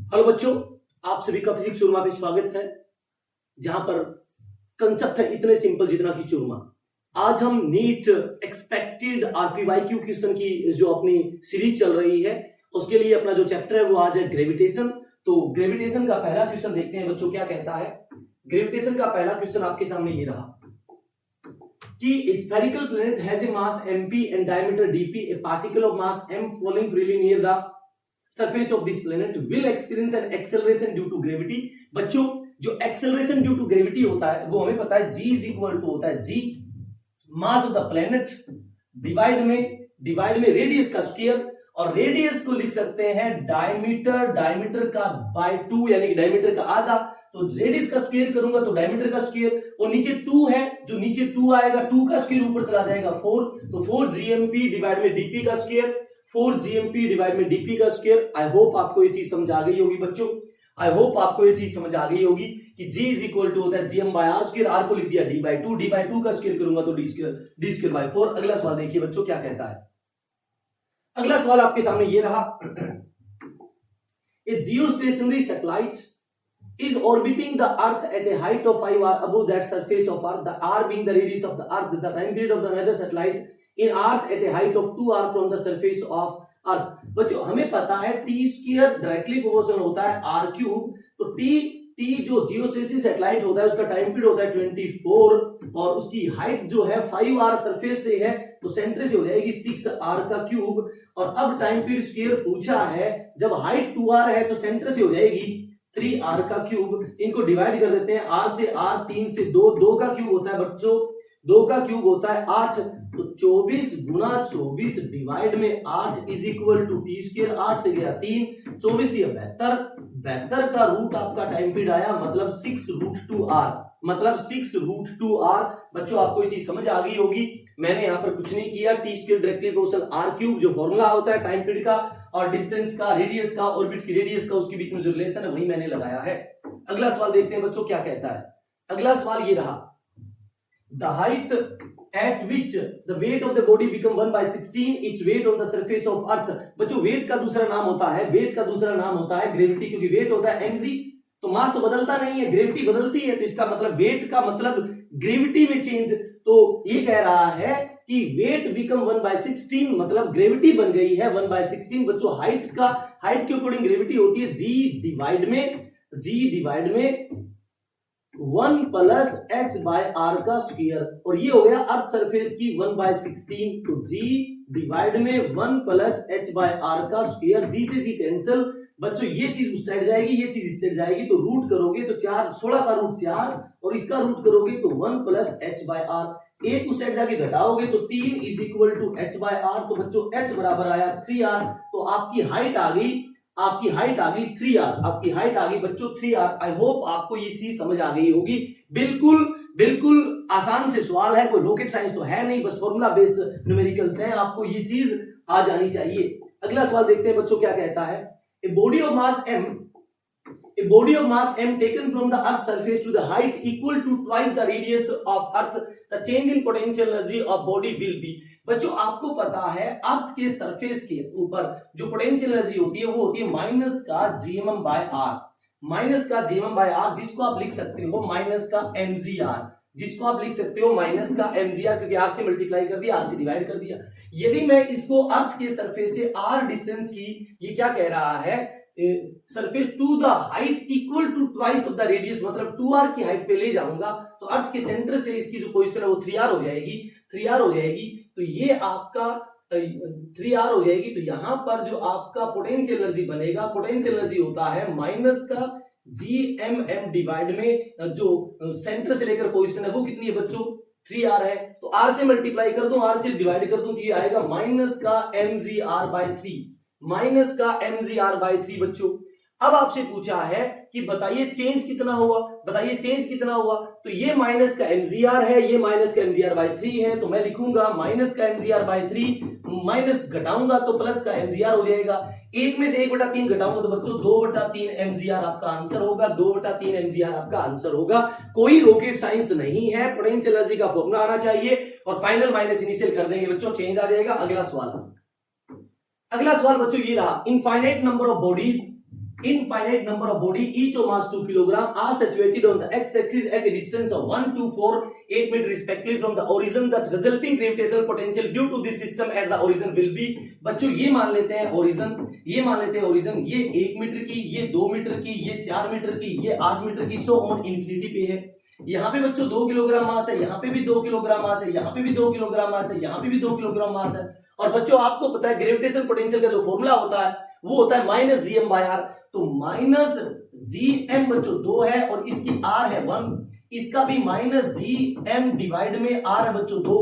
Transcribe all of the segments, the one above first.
Hello बच्चों, आप सभी का फिजिक्स चूरमा पे स्वागत है। जहां पर कंसेप्ट है इतने सिंपल जितना कि चूरमा। आज हम नीट एक्सपेक्टेड आरपीवाईक्यू क्वेश्चन की जो अपनी सीरीज चल रही है उसके लिए अपना जो चैप्टर है वो आज है ग्रेविटेशन। तो ग्रेविटेशन का पहला क्वेश्चन देखते हैं बच्चों क्या कहता है। ग्रेविटेशन का पहला क्वेश्चन आपके सामने ये रहा कि spherical planet has a mass mp and diameter dp, a particle of mass m falling freely near the surface of this planet will experience an acceleration due to gravity। बच्चों जो acceleration due to gravity होता है वो हमें पता है g is equal to होता है g mass of the planet divide में रेडियस का स्क्वायर, और रेडियस को लिख सकते हैं डायमीटर का बाय 2 यानी कि डायमीटर का आधा। तो रेडियस का स्क्वायर करूंगा तो डायमीटर का स्क्वायर, और नीचे 2 है जो नीचे 2 आएगा 2 का स्क्वायर ऊपर चला जाएगा 4, तो 4 GMP डिवाइड में dp का स्क्वायर, 4 GMP डिवाइड में dp का स्क्वायर। आई होप आपको ये चीज समझ आ गई होगी बच्चों, आई होप आपको ये चीज समझ आ गई होगी कि g इज इक्वल टू होता है gm by r square, r को लिख दिया d बाय 2 का स्क्वायर करूंगा तो d स्क्वायर बाय 4। अगला सवाल देखिए बच्चों क्या कहता है। अगला सवाल आपके सामने ये रहा, a geostationary satellite is orbiting the earth at a height of 5 r above that surface of earth, the r being the radius of the earth, the time period of the another satellite in hours at a height of 2 r from the surface of earth। बच्चों हमें पता है t square directly proportional होता है r cube, तो t जो geostationary satellite होता है उसका टाइम पीरियड होता है 24 और उसकी हाइट जो है 5 r सरफेस से है तो सेंटर से हो जाएगी 6 r का क्यूब। और अब टाइम पीरियड स्क्वायर पूछा है, जब हाइट 2 r है तो सेंटर से हो जाएगी 3r का क्यूब। इनको डिवाइड कर देते हैं, r से r 3 से 2 का क्यूब होता है बच्चों, 2 का क्यूब होता है 8, तो 24 गुना 24 डिवाइड में 8 is equal to T square. 8 से गया 3, 24 दिया 72 का रूट आपका टाइम पीरियड आया, मतलब 6√2r, मतलब 6√2r। बच्चों आपको ये चीज समझ आ गई होगी, मैंने यहां पर कुछ नहीं किया, T square directly proportional r cube जो फॉर्मूला होता है टाइम पीरियड का और डिस्टेंस का, रेडियस का, ऑर्बिट की रेडियस का, उसके बीच में जो रिलेशन है वही मैंने लगाया है। अगला सवाल देखते हैं बच्चों क्या कहता है। अगला सवाल ये रहा, the height at which the weight of the body become 1/16 its weight on the surface of earth। बच्चों वेट का दूसरा नाम होता है, वेट का दूसरा नाम होता है ग्रेविटी, क्योंकि वेट होता है mg, तो मास तो बदलता नहीं है, ग्रेविटी बदलती है, तो इसका मतलब वेट का मतलब ग्रेविटी में चेंज। तो ये कह रहा है कि वेट बिकम 1/16 मतलब ग्रेविटी बन गई है 1/16। बच्चों हाइट के अकॉर्डिंग ग्रेविटी होती है g डिवाइड में 1 प्लस h बाय r का स्क्वायर, और ये हो गया अर्थ सरफेस की 1/16, तो g डिवाइड में 1 प्लस h बाय r का स्क्वायर। g से g कैंसिल, बच्चों ये चीज उस साइड जाएगी, ये चीज इस साइड जाएगी, तो रूट करोगे तो 16 का रूट 4 और इसका रूट करोगे तो 1 प्लस h बाय r। एक उस साइड जाके घटाओगे तो 3 is equal to h by r, तो बच्चों h बराबर आया 3r, तो आपकी हाइट आ गई 3r, आपकी हाइट आ गई बच्चों 3r। आई होप आपको ये चीज समझ आ गई होगी। बिल्कुल आसान से सवाल है, कोई रॉकेट साइंस तो है नहीं, बस फॉर्मूला बेस्ड न्यूमेरिकल्स हैं, आपको ये चीज आ जानी चाहिए। अगला सवाल देखते हैं बच्चों क्या कहता है। A body of mass m taken from the earth surface to the height equal to twice the radius of earth, the change in potential energy of body will be। बच्चों आपको पता है अर्थ के सरफेस के ऊपर जो पोटेंशियल एनर्जी होती है वो होती है माइनस का gmm बाय r, जिसको आप लिख सकते हो माइनस का mgr, क्योंकि r से मल्टीप्लाई कर दिया, r से डिवाइड कर दिया। यदि मैं इसको अर्थ के सरफेस से r डिस्टेंस की, ये क्या कह रहा है, surface to the height equal to twice of the radius, मतलब 2r की हाइट पे ले जाऊंगा तो अर्थ के सेंटर से इसकी जो पोजीशन है वो 3r हो जाएगी, तो ये आपका 3r हो जाएगी। तो यहां पर जो आपका पोटेंशियल एनर्जी बनेगा, पोटेंशियल एनर्जी होता है माइनस का gmm डिवाइड में जो सेंटर से लेकर पोजीशन है वो कितनी है बच्चों 3r है, तो r से मल्टीप्लाई कर दूं, r से डिवाइड कर दूं तो ये आएगा माइनस का mgr बाय 3 बच्चों। अब आपसे पूछा है कि बताइए चेंज कितना हुआ, तो ये माइनस का mgr है, ये माइनस का mgr बाय 3 है, तो मैं लिखूंगा माइनस का mgr बाय 3, माइनस घटाऊंगा तो प्लस का mgr हो जाएगा। एक में से 1/3 घटाऊंगा तो बच्चों 2/3 mgr आपका आंसर होगा, 2/3 mgr आपका आंसर होगा। कोई रॉकेट साइंस नहीं है, पोटेंशियल एनर्जी का फॉर्मूला आना चाहिए और फाइनल माइनस इनिशियल कर देंगे बच्चों, चेंज आ जाएगा। अगला सवाल बच्चों ये रहा, infinite number of bodies infinite number of body, each of mass 2 kilogram, are situated on the x-axis at a distance of 1, 2, 4, 8 meter respectively from the origin. Thus resulting gravitational potential due to this system at the origin will be. बच्चों ये मान लेते हैं origin, ये 1 metre की, ये 2 metre की, ये 4 मीटर की, ये 8 मीटर की, so on infinity पे है. यहाँ पे बच्चों 2 किलोग्राम मास है, यहाँ पे भी 2 किलोग्राम मास है, यहाँ पे भी 2 किलोग्राम मास है, यहाँ पे भी 2 किलोग्राम मास है. और बच्चों आपको पता है ग्रेविटेशनल पोटेंशियल का जो फॉर्मूला होता है वो होता है माइनस जीएम बाय आर. तो माइनस जीएम बच्चों 2 है और इसकी आर है 1, इसका भी माइनस जीएम डिवाइड में आर है बच्चों 2,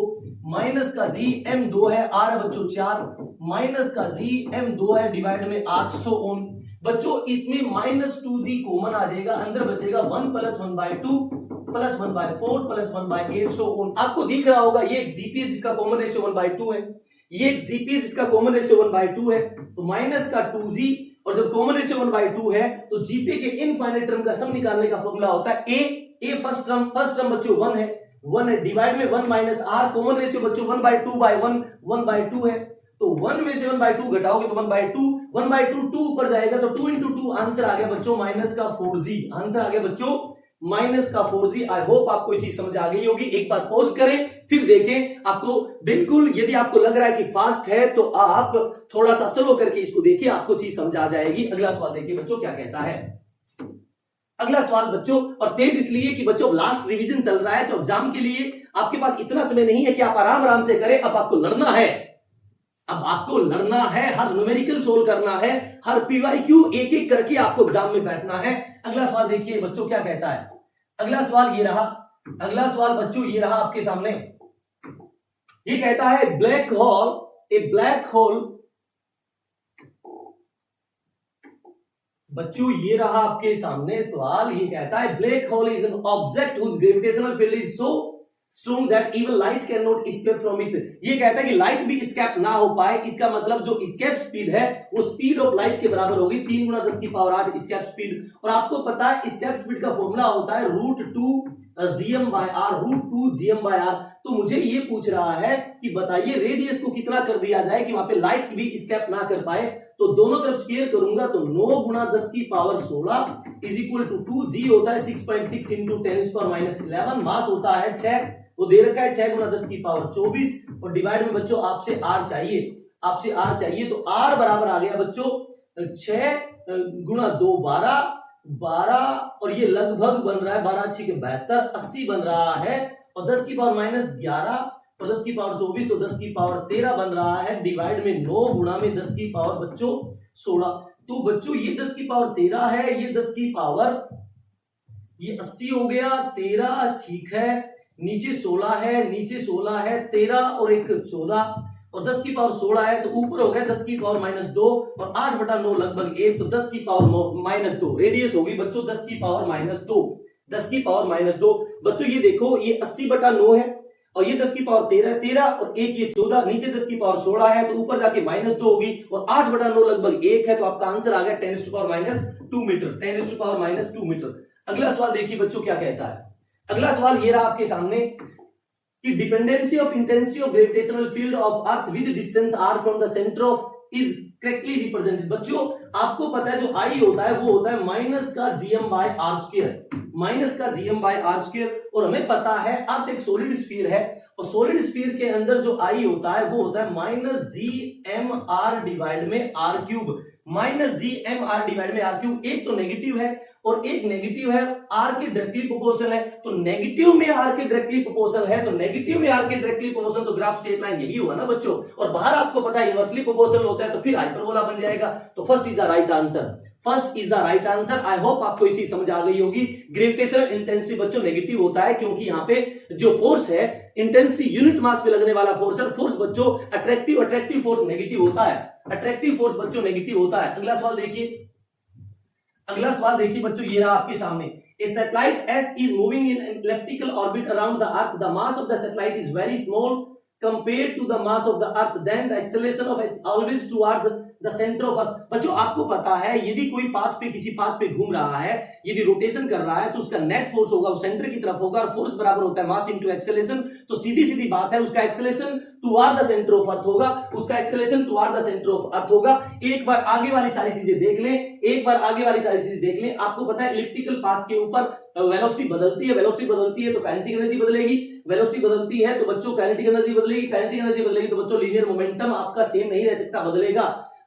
माइनस का जीएम 2 है, आर है बच्चों 4, माइनस का जीएम 2 है डिवाइड में 800 ओम. बच्चों इसमें माइनस 2g कॉमन आ जाएगा, अंदर बचेगा 1 + 1/2 + 1/4 + 1/8. सो आपको दिख रहा होगा ये एक जीपी है जिसका कॉमन रेशियो 1/2 है, ये एक जीपी है जिसका कॉमन रेशियो 1/2 है. तो माइनस का 2g और जब कॉमन रेशियो 1/2 है तो जीपी के इनफाइनाइट टर्म का सम निकालने का फॉर्मूला होता है ए फर्स्ट टर्म बच्चों 1 है डिवाइड में 1 माइनस आर, कॉमन रेशियो बच्चों 1/2/1 1/2 है. तो 1 में से 1/2 घटाओगे तो 1/2 2 ऊपर जाएगा तो 2 × 2 आंसर आ गया बच्चों माइनस का 4g. आंसर आ गया बच्चों माइनस का 4g. आई होप आपको ये चीज समझ आ गई होगी. एक बार पॉज करें फिर देखें. आपको बिल्कुल यदि आपको लग रहा है कि फास्ट है तो आप थोड़ा सा स्लो करके इसको देखिए, आपको चीज समझ आ जाएगी. अगला सवाल देखिए बच्चों क्या कहता है. अगला सवाल बच्चों, और तेज इसलिए कि बच्चों लास्ट रिवीजन चल रहा है तो एग्जाम के लिए आपके पास इतना समय नहीं है कि आप आराम से करें. अब आपको लड़ना है, हर न्यूमेरिकल सोल्व करना है, हर पीवाईक्यू एक एक करके आपको एग्जाम में बैठना है. अगला सवाल देखिए बच्चों क्या कहता है. अगला सवाल बच्चों ये रहा आपके सामने. ये कहता है ब्लैक होल बच्चों ये रहा आपके सामने सवाल. ये कहता है black hole is an object whose gravitational field is so strong that even light can not escape from it. ये कहता है कि लाइट भी एस्केप ना हो पाए. इसका मतलब जो एस्केप स्पीड है वो स्पीड ऑफ लाइट के बराबर होगी 3 × 10⁸ एस्केप स्पीड. और आपको पता है एस्केप स्पीड का फॉर्मूला होता है √2gm/r. तो मुझे ये पूछ रहा है कि बताइए रेडियस को कितना कर दिया जाए कि वहां पे लाइट भी एस्केप ना कर पाए. तो दोनों तरफ स्क्वायर करूंगा तो 9 × 10⁻16 = 2g होता है 6.6 × 10⁻11. मास होता है 6, वो दे रखा है 6 × 10⁻24 और डिवाइड में बच्चों आपसे r चाहिए. तो r बराबर आ गया बच्चों 6 × 2 12 और ये लगभग बन रहा है 12 × 6 = 72 80 बन रहा है. और 10⁻11 और 10⁻24 तो 10⁻13 बन रहा है डिवाइड में 9 × में 10⁻16 बच्चों. तो बच्चों ये 10⁻13 है, ये 10 ये 80 हो गया 13 ठीक है. नीचे 16 है 13 और 1 14 और 10⁻16 है तो ऊपर हो गया 10⁻−2 और 8/9 लगभग 1 तो 10⁻−2 रेडियस होगी बच्चों 10⁻−2 बच्चों. ये देखो ये 80/9 है और ये 10⁻13 है 13 और 1 ये 14, नीचे 10⁻16 है तो ऊपर जाके -2 होगी और 8/9 लगभग 1 है तो आपका आंसर आ गया 10⁻2 मीटर 10⁻2 मीटर. अगला सवाल देखिए बच्चों क्या कहता है. अगला सवाल ये रहा आपके सामने कि dependency of intensity of gravitational field of earth with distance r from the centre of is correctly represented. बच्चों आपको पता है जो I होता है वो होता है -gm/r², और हमें पता है अर्थ एक सॉलिड स्फीयर है और सॉलिड स्फीयर के अंदर जो I होता है वो होता है -gmr डिवाइड में r³. -gmr डिवाइड में r³. एक तो नेगेटिव है और एक नेगेटिव है r के डायरेक्टली प्रोपोर्शनल है. तो नेगेटिव में r के डायरेक्टली प्रोपोर्शनल है तो नेगेटिव में r के डायरेक्टली प्रोपोर्शनल तो ग्राफ स्ट्रेट लाइन यही होगा ना बच्चों. और बाहर आपको पता है इनवर्सली प्रोपोर्शनल होता है तो फिर हाइपरबोला बन जाएगा. तो first is the right answer. I hope आपको ये चीज समझ आ गई होगी. ग्रेविटेशनल इंटेंसिटी बच्चों नेगेटिव होता है क्योंकि यहाँ पे जो फोर्स है इंटेंसिटी यूनिट मास पे लगने वाला फोर्स है. फोर्स बच्चों अट्रैक्टिव फोर्स नेगेटिव होता है. अट्रैक्टिव फोर्स बच्चों नेगेटिव होता है. अगला सवाल देखिए बच्चों ये रहा आपके सामने. A satellite S is moving in an elliptical orbit around the earth. The mass of the satellite is very small compared to the mass of the earth. Then the acceleration of S always towards the centre of earth. बच्चों आपको पता है यदि कोई path पे किसी path पे घूम रहा है, यदि रोटेशन कर रहा है तो उसका नेट फोर्स होगा वो सेंटर की तरफ होगा, और फोर्स बराबर होता है मास इनटू एक्सेलरेशन। तो सीधी सीधी बात है उसका acceleration toward the centre of earth होगा, उसका acceleration toward the centre of earth होगा। एक बार आगे वाली सारी चीजें देख लें, एक बार आगे वाली सारी चीजें देख लें। आपको पता है इलिप्टिकल पाथ के ऊपर वेलोसिटी बदलती है, वेलोसिटी बदलती है तो काइनेटिक एनर्जी बदलेगी, वेलोसिटी बदलती है तो बच्चों काइनेटिक एनर्जी बदलेगी, काइनेटिक एनर्जी बदलेगी तो बच्चों लीनियर मोमेंटम आपका सेम नहीं रह सकता,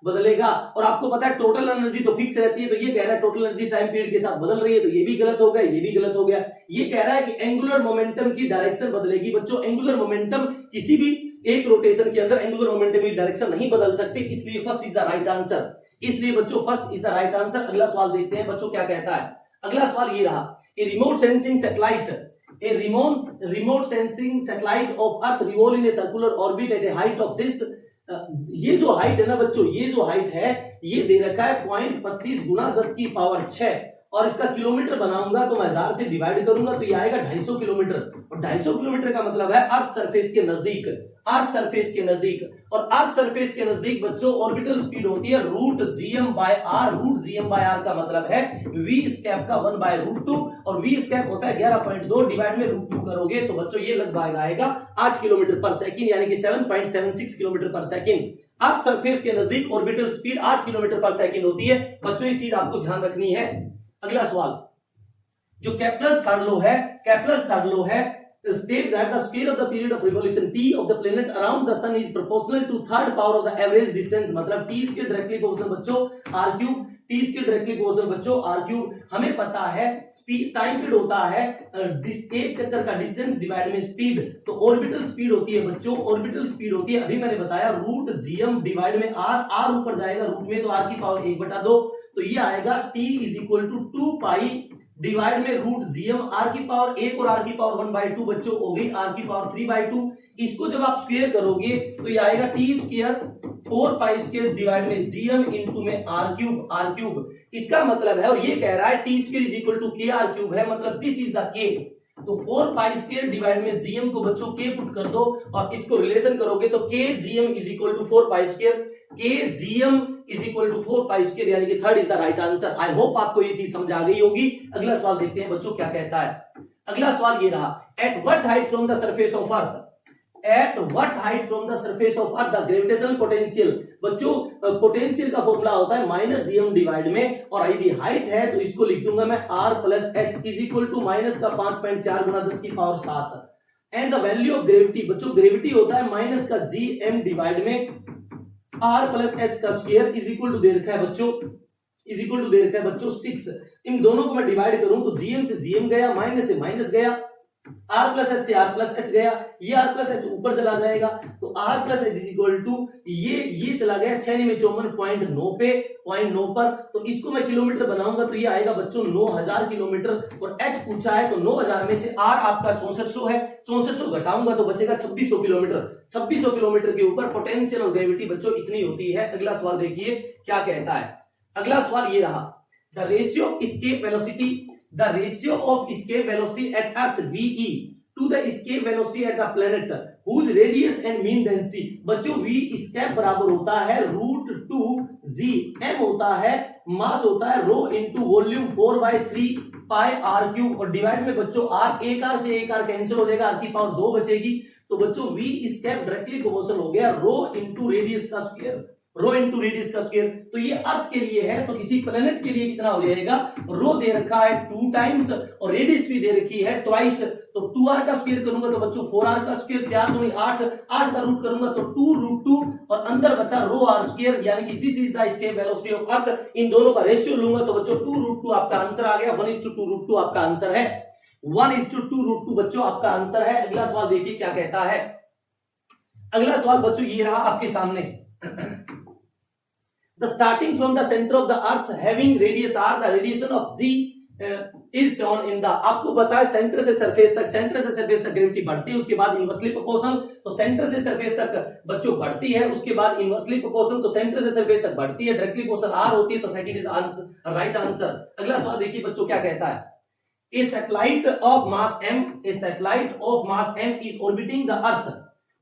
बदलेगा। और आपको पता है टोटल एनर्जी तो फिक्स रहती है, तो ये कह रहा है टोटल एनर्जी टाइम पीरियड के साथ बदल रही है, तो ये भी गलत हो गया, ये भी गलत हो गया। ये कह रहा है कि एंगुलर मोमेंटम की डायरेक्शन बदलेगी। बच्चों एंगुलर मोमेंटम किसी भी एक रोटेशन के अंदर एंगुलर मोमेंटम की डायरेक्शन नहीं बदल सकती, इसलिए first is the right answer. इसलिए बच्चों first is the right answer. अगला सवाल देखते हैं बच्चों क्या कहता है। अगला सवाल ये रहा, a remote sensing satellite, a remote sensing satellite of earth revolve in a circular orbit at a height of this, ये जो हाइट है ना बच्चों, ये जो हाइट है ये दे रखा है 0.25 गुना 10 की पावर 6, और इसका किलोमीटर बनाऊंगा तो मैं 1000 से डिवाइड करूंगा तो ये आएगा 250 किलोमीटर। और 250 किलोमीटर का मतलब है अर्थ सरफेस के नजदीक, अर्थ सरफेस के नजदीक। और अर्थ सरफेस के नजदीक बच्चों ऑर्बिटल स्पीड होती है root GM by R. Root GM by R का मतलब है वी स्केप का 1/√2, और वी स्केप होता है 11.2, डिवाइड में √2 करोगे तो बच्चों ये लगभग आएगा 8 किलोमीटर पर सेकंड, यानी कि 7.76 किलोमीटर पर सेकंड। अर्थ सरफेस के नजदीक ऑर्बिटल स्पीड 8 किलोमीटर पर सेकंड होती है। बच्चों ये चीज आपको ध्यान रखनी है। अगला सवाल जो केप्लर्स थर्ड लॉ है state that the scale of the period of revolution t of the planet around the sun is proportional to third power of the average distance, मतलब t स्क्वायर डायरेक्टली प्रोपोर्शनल बच्चों r cube, t square directly proportional बच्चों r cube. हमें पता है speed time period होता है एक चक्कर का डिस्टेंस डिवाइड में स्पीड, तो ऑर्बिटल स्पीड होती है बच्चों, ऑर्बिटल स्पीड होती है अभी मैंने बताया रूट जीएम डिवाइड में r ऊपर जाएगा रूट में तो r की पावर 1/2, तो ये आएगा t is equal to 2 pi divide में रूट जीएम, आर की पावर 1 और आर की पावर 1/2 बच्चों हो गई आर की पावर 3/2। इसको जब आप स्क्वायर करोगे तो ये आएगा T square 4 pi square divide में जीएम इनटू में आर क्यूब। इसका मतलब है, और ये कह रहा है T square is equal to K R cube है, मतलब दिस इज द के। तो 4 पाई स्क्वायर डिवाइड में जीएम को बच्चों के पुट कर दो और इसको रिलेशन करोगे तो K GM is equal to 4 pi square, K GM is equal to 4 pi square, यानी कि third is the right answer. I hope आपको ये चीज समझ आ गई होगी। अगला सवाल देखते हैं बच्चों क्या कहता है। अगला सवाल ये रहा, at what height from the surface of earth, at what height from the surface of earth the gravitational potential. बच्चों पोटेंशियल का फॉर्मूला होता है माइनस जीएम डिवाइड में, और यदि हाइट है तो इसको लिख दूंगा मैं r plus H is equal to minus का 5.4 गुना 10 की power 7, and the value of gravity. बच्चों ग्रेविटी होता है माइनस का जीएम डिवाइड में r प्लस एच का स्क्वायर इज इक्वल टू दे रखा है बच्चों, इज इक्वल टू दे रखा है बच्चों 6। इन दोनों को मैं डिवाइड करूं तो जीएम से जीएम गया, माइनस से माइनस गया, आर प्लस एच से आर प्लस एच गया, ये आर प्लस एच ऊपर चला जाएगा तो R plus H is equal to ये चला गया 6 में 54.9 पे 0.9 पर, तो इसको मैं किलोमीटर बनाऊंगा तो ये आएगा बच्चों 9000 किलोमीटर। और एच पूछा है तो 9000 में से आर आपका 6400 है, 6400 घटाऊंगा तो बचेगा 2600 किलोमीटर। 2600 किलोमीटर के ऊपर पोटेंशियल और ग्रेविटी बच्चों इतनी होती है। अगला सवाल देखिए क्या कहता है। अगला सवाल ये रहा, the ratio of escape velocity, the ratio of escape velocity at earth VE to the escape velocity at the planet whose radius and mean density। बच्चों v escape बराबर होता है √2g, m होता है मास होता है रो इनटू वॉल्यूम 4/3 पाई r cube, और divide में बच्चों r, एक r से एक r कैंसिल हो जाएगा, r की पावर 2 बचेगी, तो बच्चों v escape डायरेक्टली प्रोपोर्शनल हो गया रो इनटू रेडियस का स्क्वायर, रो इनटू रेडियस का स्क्वायर। तो ये अर्थ के लिए है, तो किसी प्लेनेट के लिए कितना हो जाएगा, रो दे रखा है 2 टाइम्स और रेडियस भी दे रखी है ट्वाइस, तो 2r का स्क्वायर करूंगा तो बच्चों 4r का स्क्वायर, 4 दूनी 8, 8 का रूट करूंगा तो 2√2 और अंदर बचा रो r स्क्वायर, यानी कि this is the escape velocity of Earth. इन दोनों का रेशियो लूंगा तो बच्चों 2√2 आपका आंसर आ गया, 1:2√2 आपका आंसर है, 1:2√2 बच्चों आपका आंसर है। अगला सवाल देखिए क्या कहता है। अगला सवाल बच्चों ये रहा आपके सामने, the starting from the center of the earth having radius r, the radiation of g is shown in the। आपको पता है सेंटर से सरफेस तक ग्रेविटी बढ़ती है, उसके बाद इनवर्सली प्रोपोर्शनल, तो सेंटर से सरफेस तक बच्चों बढ़ती है, उसके बाद इनवर्सली प्रोपोर्शनल, तो सेंटर से सरफेस तक बढ़ती है, डायरेक्टली प्रोपोर्शनल r होती है, तो second is answer right answer. अगला सवाल देखिए बच्चों क्या कहता है, A satellite of mass m is orbiting the earth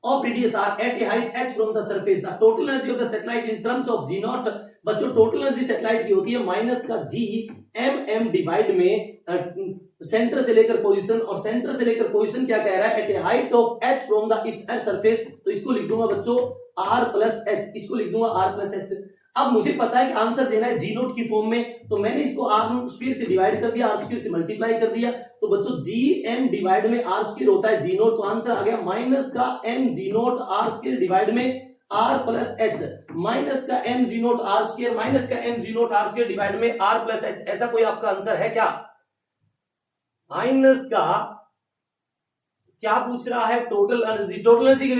of radius r at a height h from the surface, the total energy of the satellite in terms of g naught, बच्चों total energy satellite की होती है minus का G M divide में centre से लेकर position, और centre से लेकर पोजीशन क्या कह रहा है, at a height of H from the it's earth surface, तो इसको लिख दूंगा बच्चों आर प्लस एच, इसको लिख दूंगा आर प्लस एच। अब मुझे पता है कि आंसर देना है जी नोट की फॉर्म में, तो मैंने इसको आर स्क्वायर से डिवाइड कर दिया, आर स्क्वायर से मल्टीप्लाई कर दिया, तो बच्चों जी एम डिवाइड में आर स्क्वायर होता है जी नोट, तो आंसर आ गया माइनस का M G naught are square divide में आर प्लस एच, माइनस का M G naught are square minus का M G naught are square divide में आर प्लस एच। ऐसा कोई आपका आंसर है क्या? माइनस का क्या पूछ रहा है, टोटल एनर्जी, टोटल एनर्जी के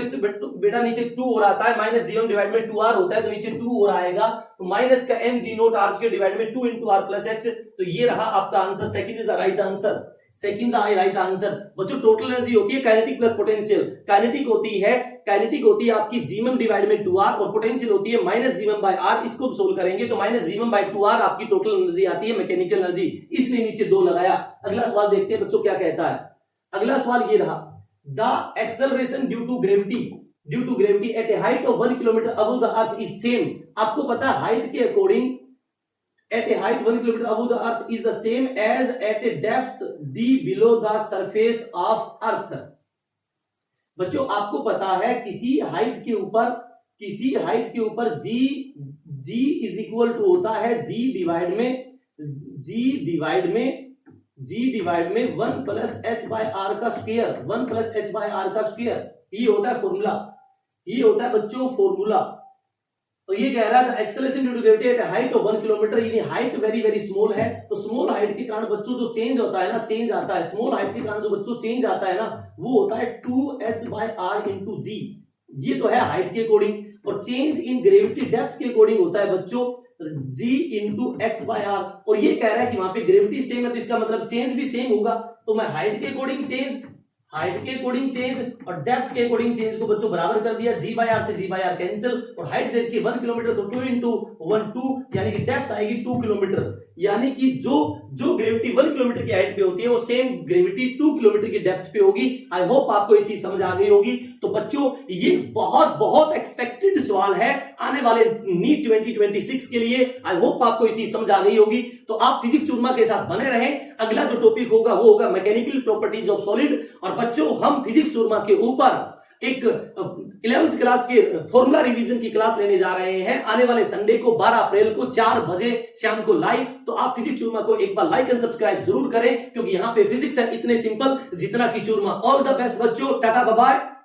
बेटा नीचे 2 हो रहा है, माइनस जी एम डिवाइड में 2r होता है, तो नीचे 2 हो रहा आएगा, तो माइनस का M G naught are square divide में 2 इंटू आर प्लस एच, तो ये रहा आपका answer, second is the right answer, second the right answer. बच्चों टोटल एनर्जी होती है काइनेटिक प्लस पोटेंशियल, काइनेटिक होती है आपकी जीएम डिवाइड में 2r, और पोटेंशियल होती है माइनस जीएम बाय r, इसको सोल्व करेंगे तो माइनस जीएम बाय 2r आपकी टोटल एनर्जी आती है, मैकेनिकल एनर्जी, इसलिए नीचे 2 लगाया। अगला सवाल देखते हैं बच्चों क्या कहता है। अगला सवाल ये रहा, the acceleration due to gravity at a height of 1 kilometer above the earth is same. आपको पता है हाइट के according at a height 1 kilometer above the earth is the same as at a depth d below the surface of earth। बच्चों आपको पता है किसी height के ऊपर g इज इक्वल टू होता है g डिवाइड में 1 प्लस एच बाय आर का square, 1 plus H by R का स्क्वायर, ये होता है फॉर्मूला, ये होता है बच्चों फॉर्मूला। तो ये कह रहा है acceleration due to gravity at height of 1 kilometer, यानी हाइट वेरी वेरी स्मॉल है, तो स्मॉल हाइट के कारण बच्चों जो चेंज होता है ना, चेंज आता है स्मॉल हाइट के कारण जो बच्चों चेंज आता है ना, वो होता है 2h बाय r इंटू जी, ये तो है हाइट के अकॉर्डिंग, और चेंज इन ग्रेविटी डेप्थ के अकॉर्डिंग होता है बच्चों g into X by R, और ये कह रहा है कि वहां पे ग्रेविटी सेम है, तो इसका मतलब चेंज भी सेम होगा, तो मैं हाइट के अकॉर्डिंग चेंज और डेप्थ के अकॉर्डिंग चेंज को बच्चों बराबर कर दिया, जी बाय आर से जी बाय आर कैंसिल, और हाइट देखिए 1 किलोमीटर, तो 2 इंटू 1 2, यानी कि डेप्थ आएगी 2 किलोमीटर, यानी कि जो ग्रेविटी 1 किलोमीटर की हाइट पे होती है वो सेम ग्रेविटी 2 किलोमीटर की डेप्थ पे होगी। आई होप आपको ये चीज समझ आ गई होगी। तो बच्चों ये बहुत एक्सपेक्टेड सवाल है आने वाले नीट 2026 के लिए, आई होप आपको ये चीज समझ आ गई होगी। तो आप फिजिक्स चूरमा के साथ बने रहें, अगला जो टॉपिक होगा वो होगा मैकेनिकल प्रॉपर्टीज ऑफ सॉलिड, और बच्चों हम फिजिक्स चूरमा के ऊपर एक 11th क्लास के फॉर्मूला रिवीजन की क्लास लेने जा रहे हैं आने वाले संडे को 12 अप्रैल को 4 बजे शाम को लाइव। तो आप फिजिक्स चूरमा को एक बार लाइक एंड सब्सक्राइब जरूर करें, क्योंकि यहाँ पे फिजिक्स है इतने सिंपल जितना की चूरमा। ऑल द बेस्ट बच्चों, टाटा बाय बाय।